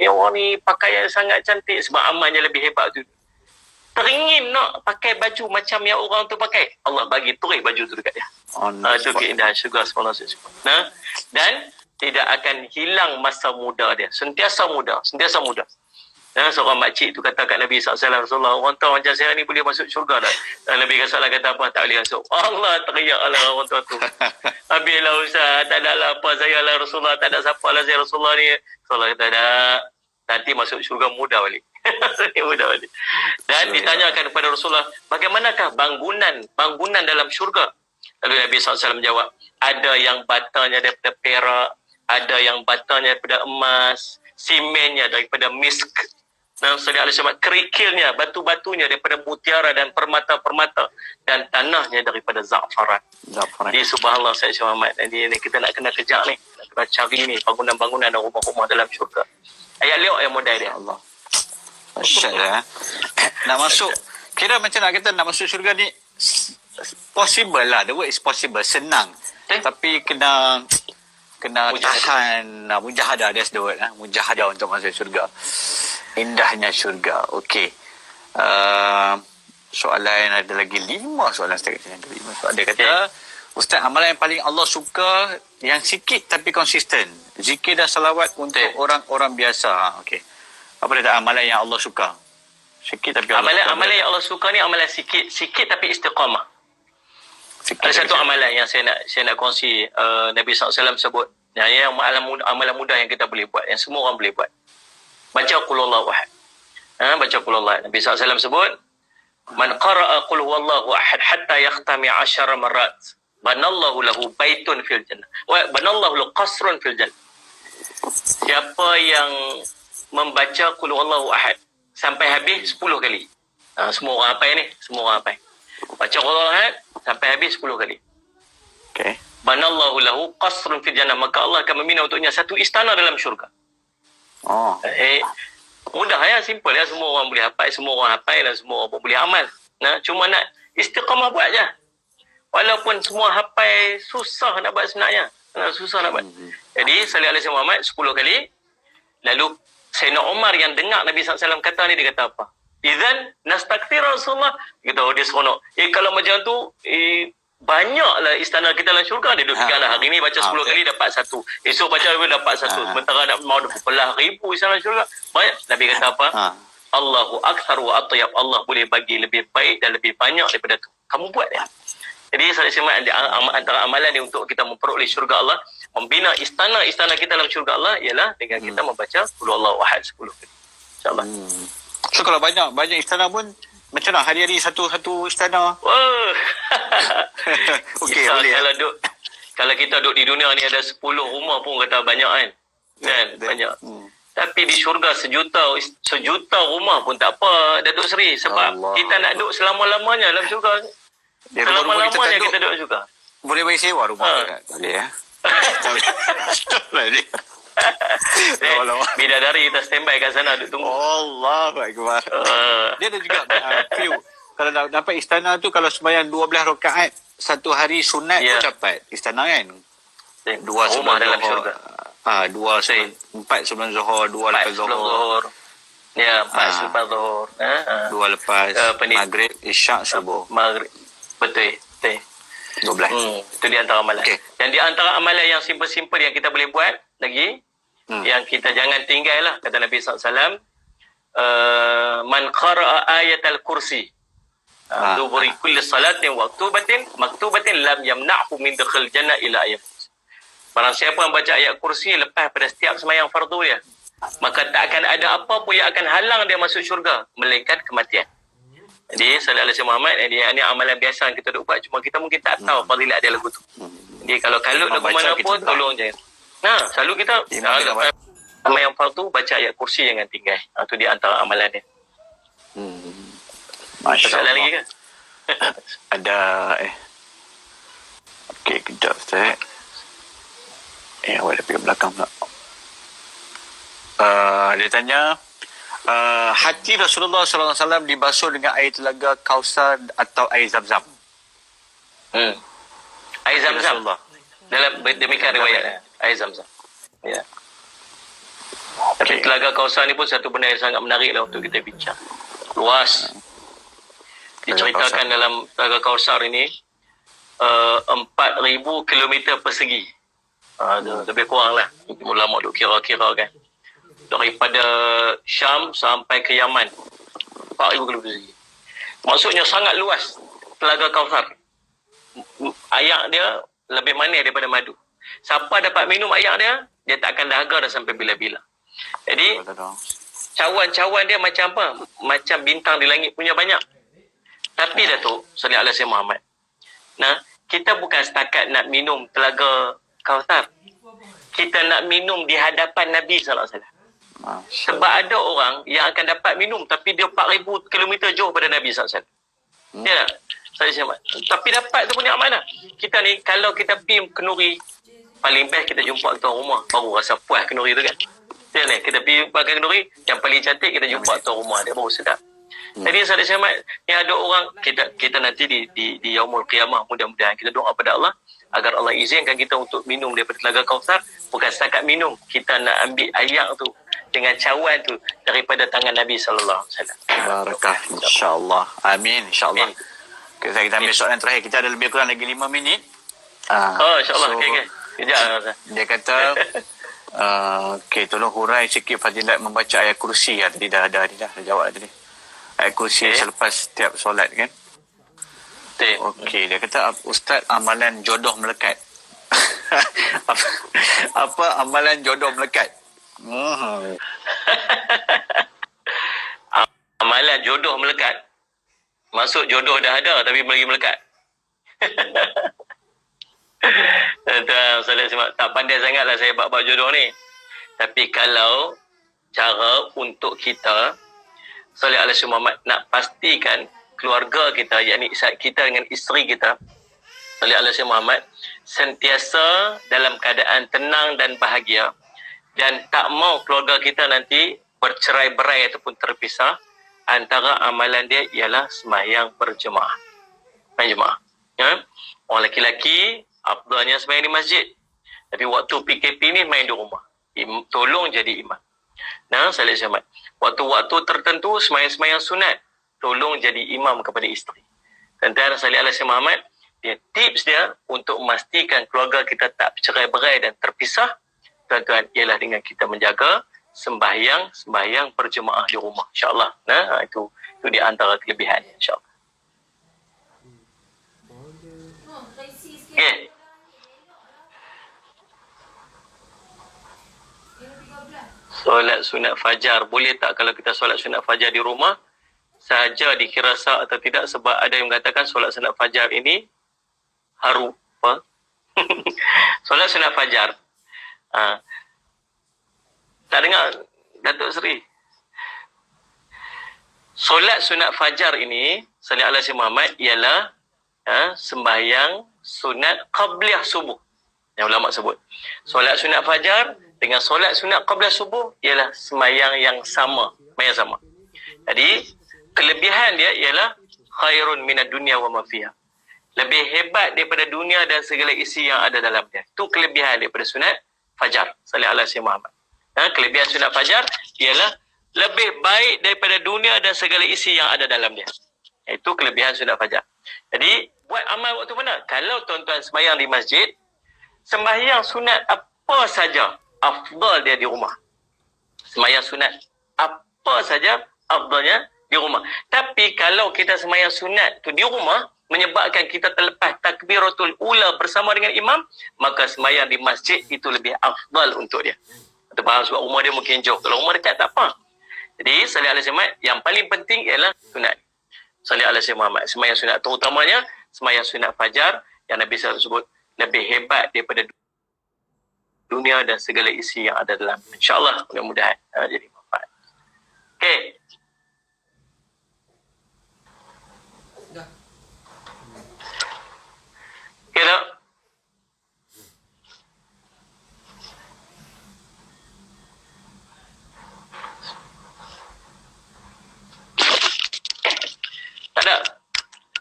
orang ni pakaian sangat cantik sebab amalnya lebih hebat tu. Teringin nak pakai baju macam yang orang tu pakai. Allah bagi turis baju tu dekat dia. Itu keindahan syurga subhanallah. Dan tidak akan hilang masa muda dia. Sentiasa muda. Seorang makcik tu kata kat Nabi SAW, Rasulullah, orang tahu macam saya ni boleh masuk syurga dah. Dan Nabi SAW kata apa? Tak boleh masuk. Allah teriaklah orang tua tu. Habislah Ustaz, tak ada lah apa saya lah Rasulullah, tak ada siapa lah saya Rasulullah ni. Rasulullah kata, tak. Nanti masuk syurga muda balik. Dan ditanyakan kepada Rasulullah, bagaimanakah bangunan dalam syurga? Lalu Nabi SAW menjawab, ada yang batanya daripada perak, ada yang batanya daripada emas, simennya daripada misk, kerikilnya, batu-batunya daripada mutiara dan permata-permata, dan tanahnya daripada za'faran. Jadi subhanallah Syed Muhammad, jadi kita nak kena kejar ni, nak kena cari ni bangunan-bangunan dan rumah-rumah dalam syurga. Ayat liuk yang modal dia. Allah. Asyik lah. Nak masuk, kira macam nak kata nak masuk syurga ni possible lah. The word is possible, senang. Tapi kena tahan, mujahadah, that's the word. Mujahadah untuk masuk syurga. Indahnya syurga. Okey. Soalan ada lagi 5 soalan setakat sini. Ada 5 soalan. Dia kata, Ustaz, amalan yang paling Allah suka yang sikit tapi konsisten. Zikir dan salawat untuk orang-orang biasa. Okey. Apa dia amalan yang Allah suka? Sikit tapi amalan yang Allah suka ni amalan sikit tapi istiqamah. Ada satu amalan yang saya nak kongsi, Nabi SAW sebut, yang amalan mudah yang kita boleh buat, yang semua orang boleh buat. Baca qul huwallahu ahad. Baca qul huwallahu. Nabi SAW sebut, man qara'a qul huwallahu ahad hatta yakhtami 10 marat, banallahu lahu baitun fil jannah. Wa banallahu lahu qasrun fil jannah. Siapa yang membaca qul huwallahu ahad sampai habis 10 kali. Semua orang hafal ni, semua orang hafal. Baca qul huwallahu ahad sampai habis 10 kali. Okey. Banallahu lahu qasrun fil jannah, maka Allah akan membina untuknya satu istana dalam syurga. Mudah ya, simple ya, semua orang boleh hafal, semua orang hafal dan semua orang boleh amal. Cuma nak istiqamah buat je. Walaupun semua hafal, susah nak buat sebenarnya. Susah nak buat. Jadi sallallahu alaihi Muhammad 10 kali. Lalu Sayyidina Umar yang dengar Nabi SAW kata ni, dia kata apa? Idzan nastaghfir Rasulullah. Dia kata, dia seronok. Kalau macam tu, banyaklah istana kita dalam syurga. Dia duduk fikirlah, hari ni baca 10 kali dapat 1. Esok baca dapat 1. Sementara nak mau berbelah ribu istana syurga. Banyak. Nabi kata apa? Allahu akthar wa atyab. Allah boleh bagi lebih baik dan lebih banyak daripada tu. Kamu buat ya. Jadi antara amalan ni untuk kita memperoleh syurga Allah, membina istana-istana kita dalam syurga Allah, ialah dengan kita membaca qul huwallahu ahad 10 kali. InsyaAllah. So kalau banyak istana pun, macam mana hari-hari satu istana? Okey, boleh. Kalau kita duduk di dunia ni ada 10 rumah pun kata banyak kan? Banyak. Tapi di syurga sejuta rumah pun tak apa, Datuk Seri, sebab kita nak duduk selama-lamanya dalam syurga. Selama-lamanya kita duduk syurga. Boleh bagi sewa rumah kan? Boleh ya. Bidadari kita standby kat sana duduk tunggu. Allahu akbar. Dia ada juga view. Kalau dapat istana tu, kalau sembahyang 12 rakaat satu hari sunat pun dapat istana kan. 2 rumah dalam syurga. 4 sebelum Zuhur, 2 lepas Zuhur. Ya, 4 selepas Zuhur. 2 lepas Maghrib, Isyak, Subuh. Maghrib. Betul. 12. Itu di antara amalan. Dan di antara amalan yang simple-simple yang kita boleh buat lagi, yang kita jangan tinggal lah, kata Nabi SAW, man qara'a ayatal kursi duburi kulli salatin maktubatin lam yamna'hu min dakhil jannah ila ayam. Barang siapa yang baca ayat kursi lepas pada setiap sembahyang fardu dia, maka tak akan ada apa pun yang akan halang dia masuk syurga melainkan kematian. Jadi sallallahu alaihi Muhammad, ini amalan biasa yang kita duk buat, cuma kita mungkin tak tahu fadilat dia lagu tu. Jadi kalau kalut lagu mana pun tolong jangan. Selalu kita yang fardu baca ayat kursi jangan tinggal. Itu di antara amalan dia. Masya-Allah. Lagi ke? Ada okey, kejap Ustaz. Awak dah pergi belakang pula. Dia tanya, hati Rasulullah SAW dibasuh dengan air telaga Kausar atau air Zam-Zam? Air Zam-Zam. Dalam demikian riwayat air Zam-Zam. Ya. Tapi Telaga Kausar ni pun satu benda yang sangat menarik lah untuk kita bincang. Luas. Diceritakan dalam Telaga Kausar ini 4,000 kilometer persegi. Lebih kurang lah. Ulama duk kira-kira kan. Daripada Syam sampai ke Yaman. 4,000 kilometer persegi. Maksudnya sangat luas Telaga Kausar. Air dia lebih manis daripada madu. Siapa dapat minum air dia, dia tak akan dahaga dah sampai bila-bila. Jadi, cawan-cawan dia macam apa? Macam bintang di langit punya banyak. Tapi Datuk, sallallahu alaihi wasallam Muhammad. Nah, kita bukan setakat nak minum Telaga Kausar. Kita nak minum di hadapan Nabi sallallahu alaihi wasallam. Sebab ada orang yang akan dapat minum tapi dia 4,000 kilometer jauh pada Nabi sallallahu alaihi wasallam. Ya tak? Tapi dapat tu punya mana? Kita ni kalau kita pergi kenuri, paling best kita jumpa tuan rumah, baru rasa puas kenuri tu kan. Dia ni kita pergi pakai kenduri, yang paling cantik kita jumpa tuan rumah dia, baru sedap. Jadi saya selamat ni ada orang kita nanti di yaumul qiyamah, mudah-mudahan kita doa pada Allah agar Allah izinkan kita untuk minum daripada Telaga Kausar. Bukan setakat minum, kita nak ambil air tu dengan cawan tu daripada tangan Nabi sallallahu alaihi wasallam. Barakah, insya-Allah. Amin, insya-Allah. Kita ambil soalan terakhir, kita ada lebih kurang lagi 5 minit. Insya-Allah. So, okey. Kejap. Dia kata okey, tolong hurai sikit fadilat membaca ayat kursi. Tadi dah jawab tadi. Ayat kursi selepas setiap solat kan. Okey, dia kata Ustaz, amalan jodoh melekat. apa amalan jodoh melekat? Amalan jodoh melekat. Maksud jodoh dah ada tapi lagi melekat. Tak pandai sangatlah saya bab jodoh ni. Tapi kalau cara untuk kita sallallahu alaihi Muhammad nak pastikan keluarga kita, yakni kita dengan isteri kita sallallahu alaihi Muhammad sentiasa dalam keadaan tenang dan bahagia, dan tak mau keluarga kita nanti bercerai-berai ataupun terpisah, antara amalan dia ialah sembahyang berjemaah. Berjemaah. Ya? Orang lelaki afdalnya sembahyang di masjid. Tapi waktu PKP ni main di rumah. Tolong jadi imam. Nah, saya lihat waktu-waktu tertentu sembahyang sunat, tolong jadi imam kepada isteri. Tentara sallallahu alaihi Muhammad, dia tips dia untuk memastikan keluarga kita tak bercerai-berai dan terpisah, tuan-tuan, ialah dengan kita menjaga sembahyang berjemaah di rumah, insya-Allah. Nah, itu di antara kelebihan, insya-Allah. Okey. Solat sunat fajar, boleh tak kalau kita solat sunat fajar di rumah sahaja dikira sah atau tidak? Sebab ada yang mengatakan solat sunat fajar ini haru. Apa? Solat sunat fajar. Tak dengar Datuk Seri? Solat sunat fajar ini, sallallahu alaihi Muhammad, ialah sembahyang sunat qabliyah subuh. Yang ulama sebut. Solat sunat fajar dengan solat sunat qabliyah subuh ialah sembahyang yang sama. Jadi, kelebihan dia ialah khairun minad dunya wa ma fiha. Lebih hebat daripada dunia dan segala isi yang ada dalam dia. Itu kelebihan daripada sunat fajar. Sallallahu alaihi Muhammad. Kelebihan sunat fajar ialah lebih baik daripada dunia dan segala isi yang ada dalam dia. Itu kelebihan sunat fajar. Jadi, buat amal waktu mana? Kalau tuan-tuan sembahyang di masjid, sembahyang sunat apa saja, afdal dia di rumah. Sembahyang sunat apa saja, afdalnya di rumah. Tapi kalau kita sembahyang sunat tu di rumah, menyebabkan kita terlepas takbiratul ula bersama dengan imam, maka sembahyang di masjid itu lebih afdal untuk dia. Kita faham sebab rumah dia mungkin jauh. Kalau rumah dekat tak apa. Jadi, sallallahu alaihi wasallam, yang paling penting ialah sunat. Sallallahu alaihi Muhammad. Sembahyang sunat terutamanya sembahyang sunat fajar yang Nabi SAW sebut lebih hebat daripada dunia dan segala isi yang ada dalam. InsyaAllah mudah-mudahan jadi manfaat. Okey. Okey tak? Tak ada?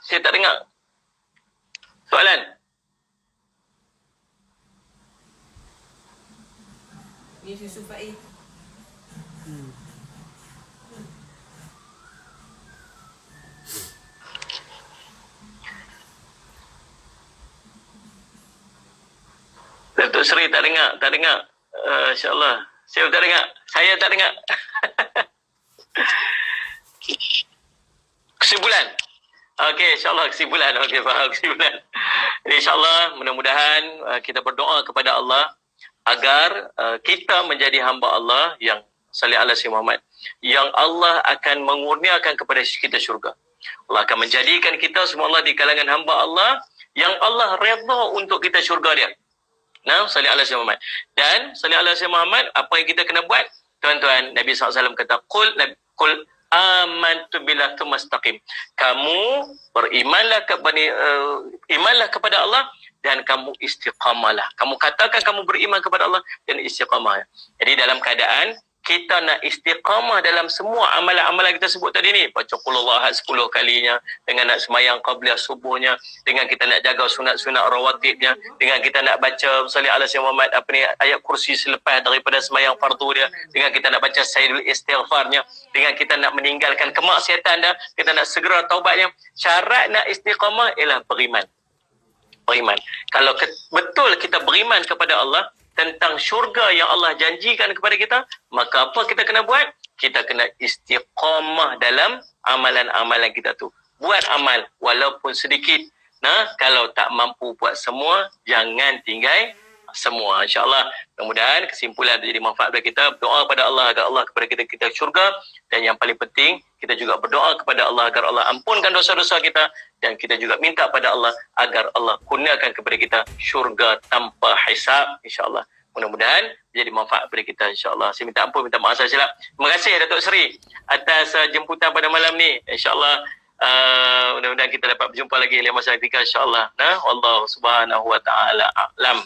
Saya tak dengar. Soalan? Ni Yusuf Faiz. Datuk Seri tak dengar. InsyaAllah. Saya tak dengar. Saya tak dengar. Kesimpulan. Okey, insyaAllah kesimpulan. Okey, faham kesimpulan. InsyaAllah, mudah-mudahan kita berdoa kepada Allah agar kita menjadi hamba Allah yang salih ala Sayyidina Muhammad, yang Allah akan mengurniakan kepada kita syurga. Allah akan menjadikan kita semua Allah di kalangan hamba Allah yang Allah redha untuk kita syurga dia. Nah, salih ala Sayyidina Muhammad. Dan salih ala Sayyidina Muhammad, apa yang kita kena buat? Tuan-tuan, Nabi SAW kata, Qul amantu billah tsumastaqim. Kamu berimanlah kepada Allah dan kamu istiqamalah. Kamu katakan kamu beriman kepada Allah dan istiqamah. Jadi dalam keadaan kita nak istiqamah dalam semua amalan-amalan kita sebut tadi ni, baca qul huwallahu ahad 10 kalinya, dengan nak semayang qabliyah subuhnya, dengan kita nak jaga sunat-sunat rawatibnya, dengan kita nak baca salih ala Sayyidina Muhammad ayat kursi selepas daripada semayang fardu dia, dengan kita nak baca sayyidul istighfarnya, dengan kita nak meninggalkan kemaksiatan dah, kita nak segera taubatnya. Syarat nak istiqamah ialah beriman. Kalau betul kita beriman kepada Allah tentang syurga yang Allah janjikan kepada kita, maka apa kita kena buat? Kita kena istiqamah dalam amalan-amalan kita tu. Buat amal walaupun sedikit. Nah, kalau tak mampu buat semua, jangan tinggal semua. InsyaAllah, mudah-mudahan kesimpulan itu jadi manfaat bagi kita. Berdoa kepada Allah agar Allah kepada kita syurga. Dan yang paling penting, kita juga berdoa kepada Allah agar Allah ampunkan dosa-dosa kita. Dan kita juga minta pada Allah agar Allah kurniakan kepada kita syurga tanpa hisab. InsyaAllah. Mudah-mudahan menjadi manfaat kepada kita, insyaAllah. Saya minta ampun, minta maaf saya silap. Terima kasih Datuk Seri atas jemputan pada malam ni. InsyaAllah, mudah-mudahan kita dapat berjumpa lagi dalam masa yang insyaAllah. Allah subhanahu wa ta'ala a'lam.